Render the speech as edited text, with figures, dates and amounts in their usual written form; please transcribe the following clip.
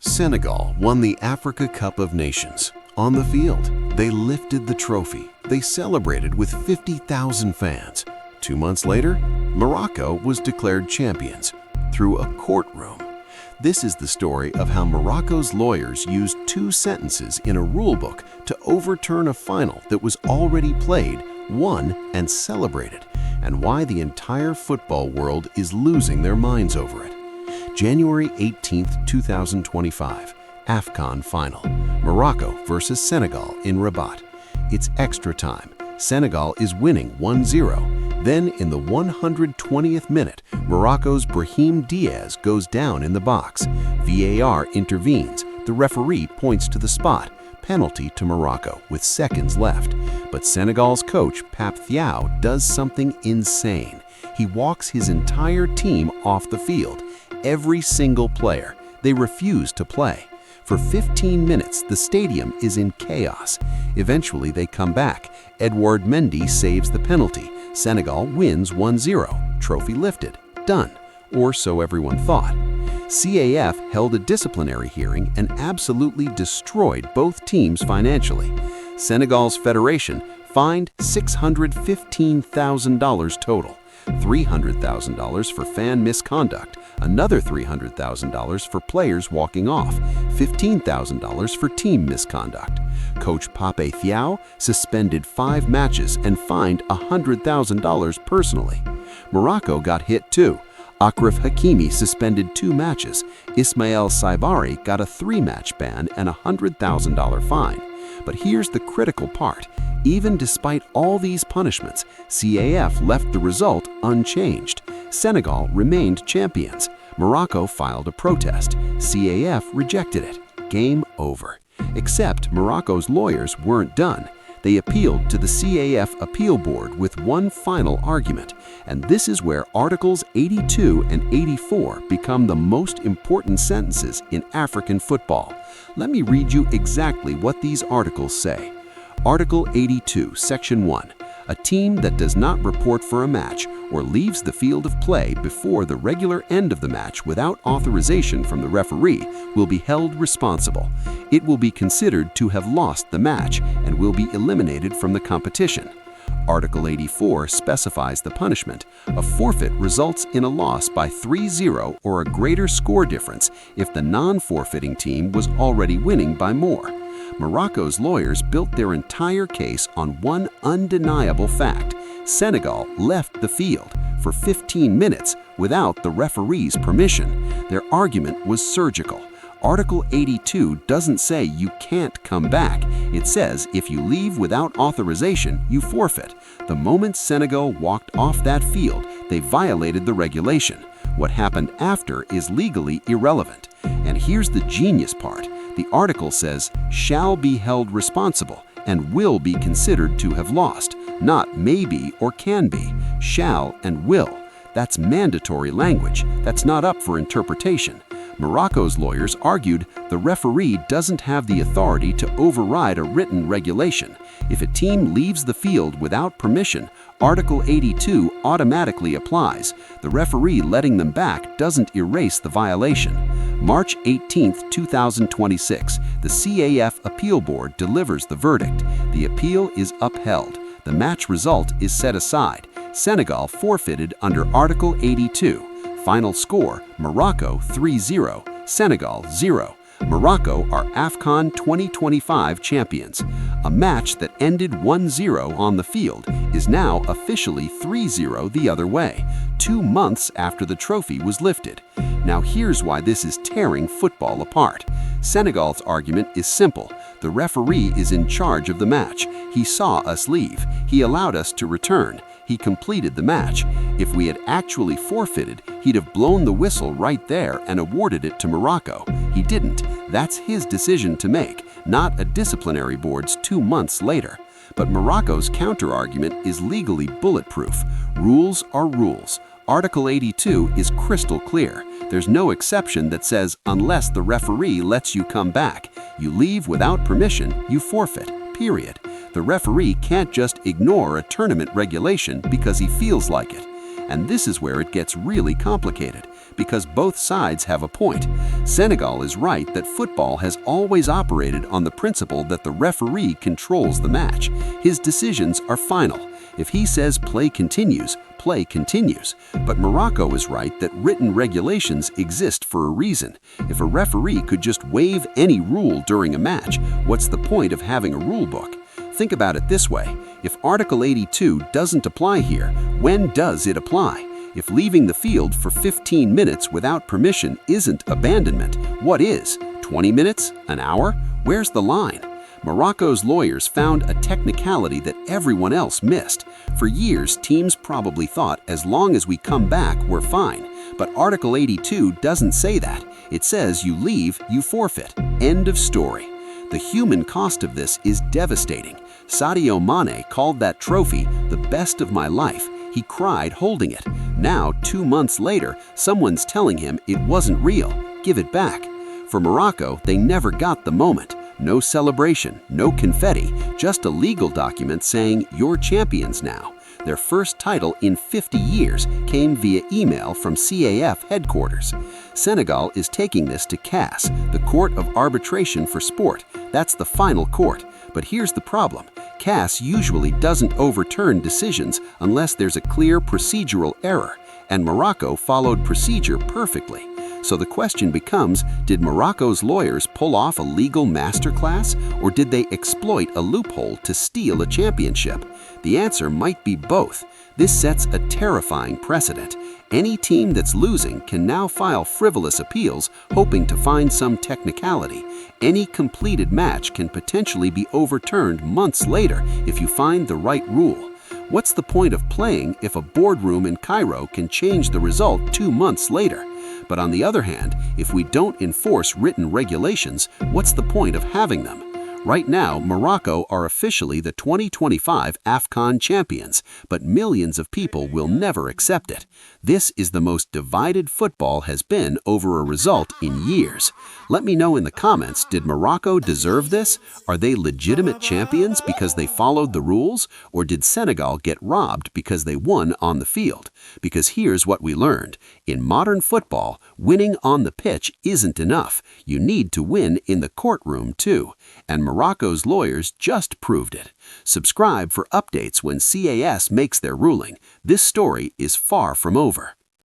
Senegal won the Africa Cup of Nations. On the field, they lifted the trophy. They celebrated with 50,000 fans. 2 months later, Morocco was declared champions through a courtroom. This is the story of how Morocco's lawyers used 2 sentences in a rulebook to overturn a final that was already played, won, and celebrated, and why the entire football world is losing their minds over it. January 18, 2025, Afcon final. Morocco versus Senegal in Rabat. It's extra time. Senegal is winning 1-0. Then in the 120th minute, Morocco's Brahim Diaz goes down in the box. VAR intervenes. The referee points to the spot. Penalty to Morocco with seconds left. But Senegal's coach, Pape Thiaw, does something insane. He walks his entire team off the field. Every single player. They refuse to play. For 15 minutes, the stadium is in chaos. Eventually, they come back. Edouard Mendy saves the penalty. Senegal wins 1-0. Trophy lifted. Done. Or so everyone thought. CAF held a disciplinary hearing and absolutely destroyed both teams financially. Senegal's federation fined $615,000 total. $300,000 for fan misconduct, another $300,000 for players walking off, $15,000 for team misconduct. Coach Pape Thiaw suspended 5 matches and fined $100,000 personally. Morocco got hit too. Achraf Hakimi suspended 2 matches. Ismail Saibari got a 3-match ban and a $100,000 fine. But here's the critical part. Even despite all these punishments, CAF left the result unchanged. Senegal remained champions. Morocco filed a protest. CAF rejected it. Game over. Except Morocco's lawyers weren't done. They appealed to the CAF Appeal Board with one final argument. And this is where Articles 82 and 84 become the most important sentences in African football. Let me read you exactly what these articles say. Article 82, Section 1. A team that does not report for a match or leaves the field of play before the regular end of the match without authorization from the referee will be held responsible. It will be considered to have lost the match and will be eliminated from the competition. Article 84 specifies the punishment. A forfeit results in a loss by 3-0 or a greater score difference if the non-forfeiting team was already winning by more. Morocco's lawyers built their entire case on one undeniable fact. Senegal left the field for 15 minutes without the referee's permission. Their argument was surgical. Article 82 doesn't say you can't come back. It says if you leave without authorization, you forfeit. The moment Senegal walked off that field, they violated the regulation. What happened after is legally irrelevant. And here's the genius part. The article says, shall be held responsible and will be considered to have lost, not maybe or can be, shall and will. That's mandatory language. That's not up for interpretation. Morocco's lawyers argued the referee doesn't have the authority to override a written regulation. If a team leaves the field without permission, Article 82 automatically applies. The referee letting them back doesn't erase the violation. March 18, 2026, the CAF Appeal Board delivers the verdict. The appeal is upheld. The match result is set aside. Senegal forfeited under Article 82. Final score, Morocco 3-0, Senegal 0. Morocco are Afcon 2025 champions. A match that ended 1-0 on the field is now officially 3-0 the other way, 2 months after the trophy was lifted. Now here's why this is tearing football apart. Senegal's argument is simple. The referee is in charge of the match. He saw us leave. He allowed us to return. He completed the match. If we had actually forfeited, he'd have blown the whistle right there and awarded it to Morocco. He didn't. That's his decision to make, not a disciplinary board's 2 months later. But Morocco's counter-argument is legally bulletproof. Rules are rules. Article 82 is crystal clear. There's no exception that says unless the referee lets you come back. You leave without permission, you forfeit, period. The referee can't just ignore a tournament regulation because he feels like it. And this is where it gets really complicated, because both sides have a point. Senegal is right that football has always operated on the principle that the referee controls the match. His decisions are final. If he says play continues, play continues. But Morocco is right that written regulations exist for a reason. If a referee could just waive any rule during a match, what's the point of having a rule book? Think about it this way. If Article 82 doesn't apply here, when does it apply? If leaving the field for 15 minutes without permission isn't abandonment, what is? 20 minutes? An hour? Where's the line? Morocco's lawyers found a technicality that everyone else missed. For years, teams probably thought as long as we come back, we're fine. But Article 82 doesn't say that. It says you leave, you forfeit. End of story. The human cost of this is devastating. Sadio Mane called that trophy the best of my life. He cried holding it. Now, 2 months later, someone's telling him it wasn't real. Give it back. For Morocco, they never got the moment. No celebration, no confetti, just a legal document saying you're champions now. Their first title in 50 years came via email from CAF headquarters. Senegal is taking this to CAS, the Court of Arbitration for Sport. That's the final court. But here's the problem. CAS usually doesn't overturn decisions unless there's a clear procedural error, and Morocco followed procedure perfectly. So the question becomes, did Morocco's lawyers pull off a legal masterclass, or did they exploit a loophole to steal a championship? The answer might be both. This sets a terrifying precedent. Any team that's losing can now file frivolous appeals, hoping to find some technicality. Any completed match can potentially be overturned months later if you find the right rule. What's the point of playing if a boardroom in Cairo can change the result 2 months later? But on the other hand, if we don't enforce written regulations, what's the point of having them? Right now, Morocco are officially the 2025 Afcon champions, but millions of people will never accept it. This is the most divided football has been over a result in years. Let me know in the comments, did Morocco deserve this? Are they legitimate champions because they followed the rules? Or did Senegal get robbed because they won on the field? Because here's what we learned. In modern football, winning on the pitch isn't enough. You need to win in the courtroom too. And Morocco's lawyers just proved it. Subscribe for updates when CAS makes their ruling. This story is far from over.